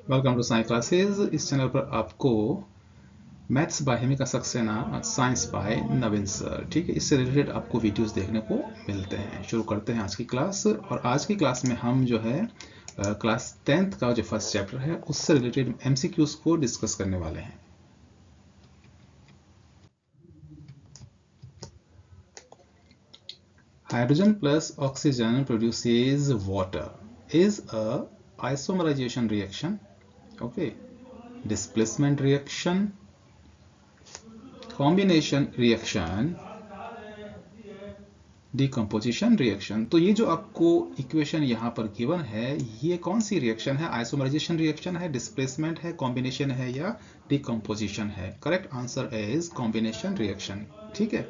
Welcome to science classes. इस channel पर आपको maths by Himika Saxena, science by Naveen sir, ठीक है, इससे रिलेटेड आपको वीडियोस देखने को मिलते हैं। शुरू करते हैं आज की क्लास। और आज की क्लास में हम जो है क्लास 10th का जो फर्स्ट चैप्टर है उससे रिलेटेड एमसीक्यूज को डिस्कस करने वाले हैं। Hydrogen plus oxygen produces water is a isomerization reaction, okay, displacement reaction, combination reaction, decomposition reaction. तो ये जो आपको इक्वेशन यहाँ पर गिवन है, ये कौन सी रिएक्शन है? आइसोमराइजेशन रिएक्शन है, डिस्प्लेसमेंट है, कॉम्बिनेशन है या डिकम्पोजिशन है? Correct answer is combination reaction. ठीक है।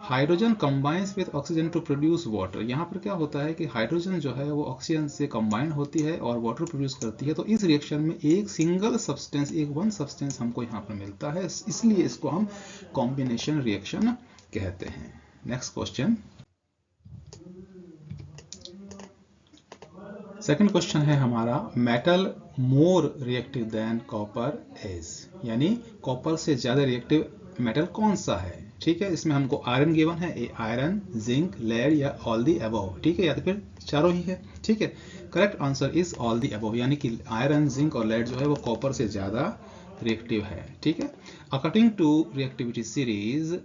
Hydrogen combines with oxygen to produce water. यहाँ पर क्या होता है कि हाइड्रोजन जो है वो ऑक्सीजन से कंबाइन होती है और वाटर प्रोड्यूस करती है। तो इस रिएक्शन में एक सिंगल सब्सटेंस, एक वन सब्सटेंस हमको यहाँ पर मिलता है, इसलिए इसको हम कॉम्बिनेशन रिएक्शन कहते हैं। Next question. सेकंड क्वेश्चन है हमारा, metal more reactive than copper is, यानी कॉपर से ज्यादा रिएक्टिव मेटल कौन सा है? ठीक है, इसमें हमको आयरन गिवन है, ए आयरन, जिंक, लेड या ऑल दी अबव, ठीक है, या तो फिर चारों ही है। ठीक है, correct answer is all the above, यानी कि आयरन, जिंक और लेड जो है वो कॉपर से ज्यादा रिएक्टिव है। ठीक है, अकॉर्डिंग टू रिएक्टिविटी सीरीज,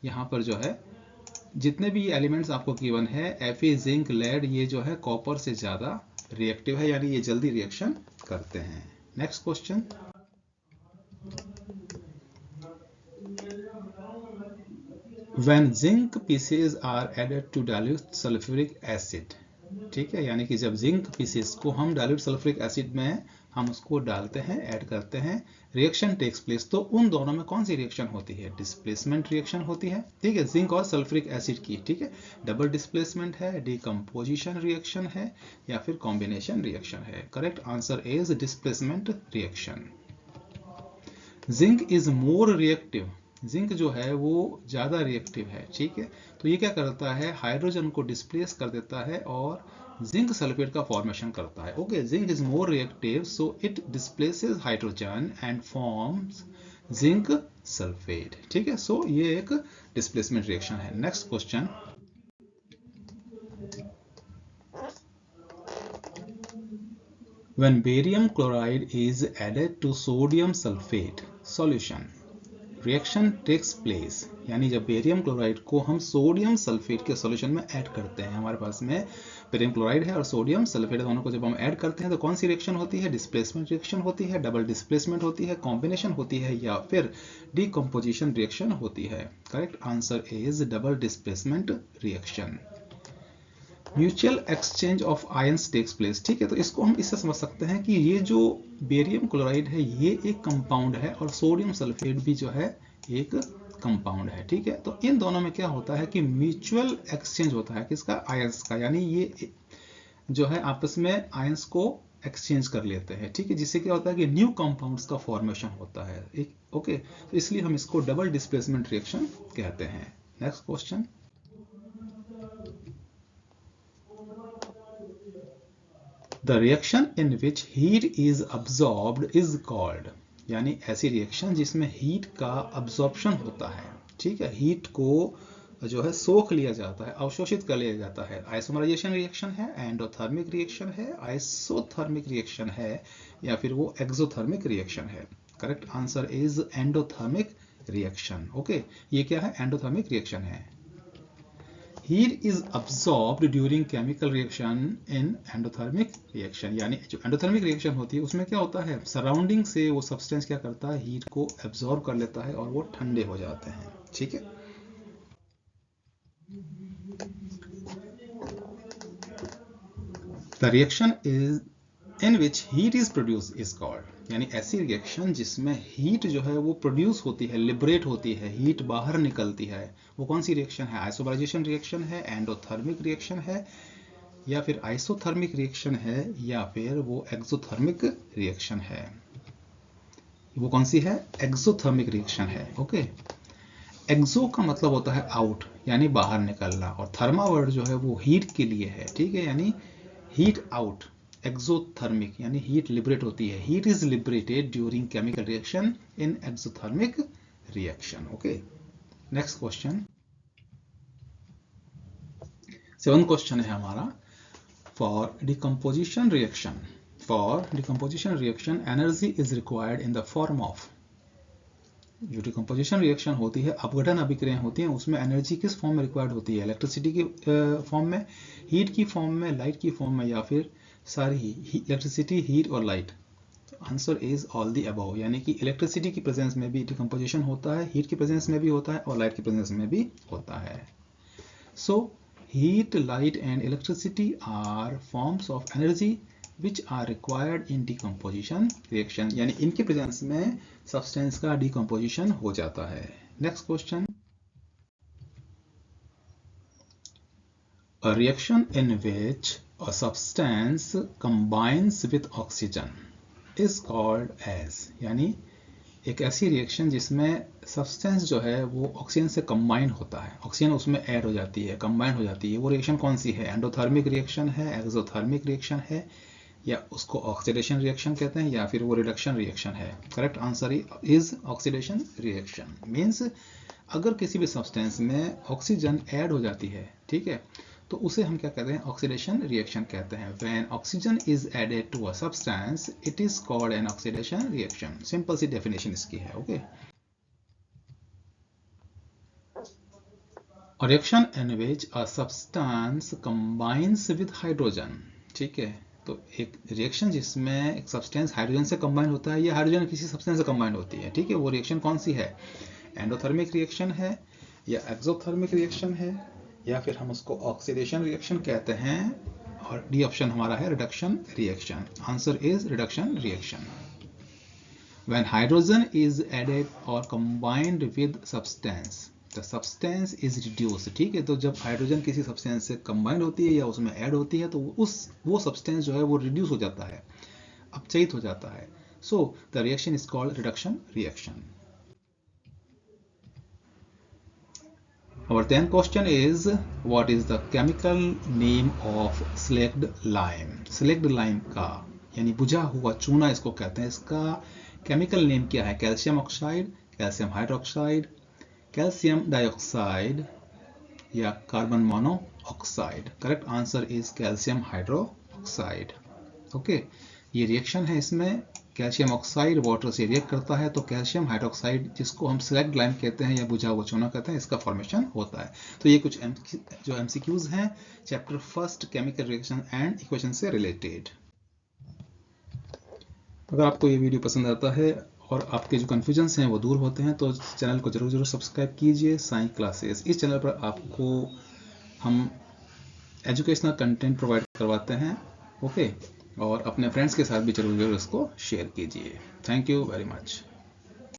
यहाँ पर जो है जितने भी एलिमेंट्स आपको गिवन है, Fe, जिंक, लेड, ये जो है कॉपर से ज्यादा रिएक्टिव है, यानी ये जल्दी रिएक्शन करते हैं। Next question. When zinc pieces are added to dilute sulfuric acid, ठीक है, यानी कि जब जिंक पीसेस को हम डाइल्यूट सल्फ्यूरिक एसिड में हम उसको डालते हैं, ऐड करते हैं, रिएक्शन टेक्स प्लेस, तो उन दोनों में कौन सी रिएक्शन होती है? डिस्प्लेसमेंट रिएक्शन होती है। ठीक है, जिंक और सल्फ्यूरिक एसिड की। ठीक है, डबल डिस्प्लेसमेंट है, डिकम्पोजिशन रिएक्शन है या फिर कॉम्बिनेशन रिएक्शन है? Correct answer is displacement reaction. Zinc is more reactive, zinc जो है वो ज्यादा रिएक्टिव है। ठीक है, तो ये क्या करता है? हाइड्रोजन को डिस्प्लेस कर देता है और जिंक सल्फेट का फॉर्मेशन करता है। Okay, zinc is more reactive so it displaces hydrogen and forms zinc sulphate. ठीक है, सो ये एक डिस्प्लेसमेंट रिएक्शन है। Next question. When barium chloride is added to sodium sulfate solution, reaction takes place, यानी जब barium chloride को हम sodium sulphate के सॉल्यूशन में ऐड करते हैं, हमारे पास में बेरियम क्लोराइड है और सोडियम सल्फेट दोनों को जब हम ऐड करते हैं तो कौन सी रिएक्शन होती है? डिस्प्लेसमेंट रिएक्शन होती है, डबल डिस्प्लेसमेंट होती है, कॉम्बिनेशन होती है या फिर डिकम्पोजिशन रिएक्शन होती है? Correct answer is double displacement reaction. Mutual exchange of ions takes place. ठीक है, तो इसको हम इससे समझ सकते हैं कि ये जो बेरियम क्लोराइड है ये एक कंपाउंड है और सोडियम सल्फेट भी जो है एक कंपाउंड है। ठीक है, तो इन दोनों में क्या होता है कि म्यूचुअल एक्सचेंज होता है किसका? आयंस का, यानी ये जो है आपस में आयंस को एक्सचेंज कर लेते हैं। ठीक है, जिससे क्या होता है कि न्यू कंपाउंड्स का फॉर्मेशन होता है। ओके, तो इसलिए हम इसको डबल डिस्प्लेसमेंट रिएक्शन कहते हैं। Next question. The reaction in which heat is absorbed is called, यानी ऐसी रिएक्शन जिसमें हीट का अब्जॉर्प्शन होता है। ठीक है, हीट को जो है सोख लिया जाता है, अवशोषित कर लिया जाता है। आइसोमराइजेशन रिएक्शन है, एंडोथर्मिक रिएक्शन है, आइसोथर्मिक रिएक्शन है या फिर वो एक्सोथर्मिक रिएक्शन है? Correct answer is endothermic reaction. Okay, ये क्या है? एंडोथर्मिक रिएक्शन है। Heat is absorbed during chemical reaction in endothermic reaction, यानी जो एंडोथर्मिक रिएक्शन होती है उसमें क्या होता है? सराउंडिंग से वो सब्सटेंस क्या करता है? हीट को एब्जॉर्ब कर लेता है और वो ठंडे हो जाते हैं। ठीक है, the reaction is in which heat is produce is called, यानी ऐसी रिएक्शन जिसमें हीट जो है वो प्रोड्यूस होती है, लिबरेट होती है, हीट बाहर निकलती है, वो कौन सी रिएक्शन है? आइसोमराइजेशन रिएक्शन है, एंडोथर्मिक रिएक्शन है या फिर आइसोथर्मिक रिएक्शन है या फिर वो एक्सोथर्मिक रिएक्शन है? वो कौन सी है? एक्सोथर्मिक रिएक्शन है। ओके, एक्सो का मतलब होता है आउट, यानी बाहर निकलना, और थर्मा वर्ड जो है वो हीट के लिए है। ठीक है, यानी हीट आउट, एक्सोथर्मिक यानी हीट लिबरेट होती है, heat is liberated during chemical reaction in exothermic reaction. Okay, next question, 7th question है हमारा, for decomposition reaction energy is required in the form of. जो डिकम्पोजिशन रिएक्शन होती है, अपघटन अभिक्रियाएं होती हैं, उसमें एनर्जी किस फॉर्म में रिक्वायर्ड होती है? इलेक्ट्रिसिटी की फॉर्म में, हीट की फॉर्म में, लाइट की फॉर्म में, या फिर सारी ही, इलेक्ट्रिसिटी, हीट और light? Answer is all the above, यानी कि इलेक्ट्रिसिटी की प्रेजेंस में भी डिकम्पोजिशन होता है, हीट की प्रेजेंस में भी होता है और लाइट की प्रेजेंस में भी होता है। So heat, light and electricity are forms of energy which are required in decomposition reaction, यानी इनके प्रेजेंस में सब्सटेंस का डिकम्पोजिशन हो जाता है। Next question, a reaction in which a substance combines with oxygen is called as, यानी एक ऐसी रिएक्शन जिसमें सब्सटेंस जो है वो ऑक्सीजन से कंबाइन होता है, ऑक्सीजन उसमें ऐड हो जाती है, कंबाइन हो जाती है, वो रिएक्शन कौन सी है? एंडोथर्मिक रिएक्शन है, एक्सोथर्मिक रिएक्शन है, या उसको ऑक्सीडेशन रिएक्शन कहते हैं, या फिर वो रिडक्शन रिएक्शन है? Correct answer is oxidation reaction. Means अगर किसी भी सब्सटेंस में ऑक्सीजन ऐड हो जाती है, ठीक है, तो उसे हम क्या कहते हैं? ऑक्सीडेशन रिएक्शन कहते हैं। When oxygen is added to a substance it is called an oxidation reaction. Simple सी डेफिनेशन इसकी है। Okay, reaction in which a substance combines with hydrogen, ठीक है, तो एक रिएक्शन जिसमें एक सब्सटेंस हाइड्रोजन से कंबाइन होता है या हाइड्रोजन किसी सब्सटेंस से कंबाइन होती है, ठीक है, वो रिएक्शन कौन सी है? एंडोथर्मिक रिएक्शन है, या एक्सोथर्मिक रिएक्शन है, या फिर हम उसको ऑक्सीडेशन रिएक्शन कहते हैं, और डी ऑप्शन हमारा है reduction reaction. Answer is reduction reaction. When hydrogen is added और combined with substance the substance is reduce, ठीक है, तो जब हाइड्रोजन किसी सब्सटेंस से कंबाइंड होती है या उसमें ऐड होती है तो वो सब्सटेंस जो है वो रिड्यूस हो जाता है, अपचयित हो जाता है। So the reaction is called reduction reaction. Our 10th question is, what is the chemical name of slaked lime? Slaked lime का यानी बुझा हुआ चूना इसको कहते हैं, इसका केमिकल नेम क्या है? Calcium oxide, calcium hydroxide, calcium dioxide, या carbon monoxide? Correct answer is calcium hydroxide. Okay, ये रिएक्शन है, इसमें कैल्शियम ऑक्साइड वाटर से रिएक्ट करता है तो कैल्शियम हाइड्रोक्साइड, जिसको हम स्लैग्ड लाइम कहते हैं या बुझा हुआ चूना कहते हैं, इसका फॉर्मेशन होता है। तो ये कुछ जो एमसीक्यूज हैं chapter 1 chemical reaction and equation से रिलेटेड। अगर आपको ये वीडियो पसंद आता है और आपके जो कन्फ्यूजन्स हैं वो दूर होते हैं तो चैनल को जरूर सब्सक्राइब कीजिए। साइंस क्लासेस, इस चैनल पर आपको हम एजुकेशनल कंटेंट प्रोवाइड करवाते हैं। ओके, और अपने फ्रेंड्स के साथ भी जरूर इसको शेयर कीजिए। Thank you very much.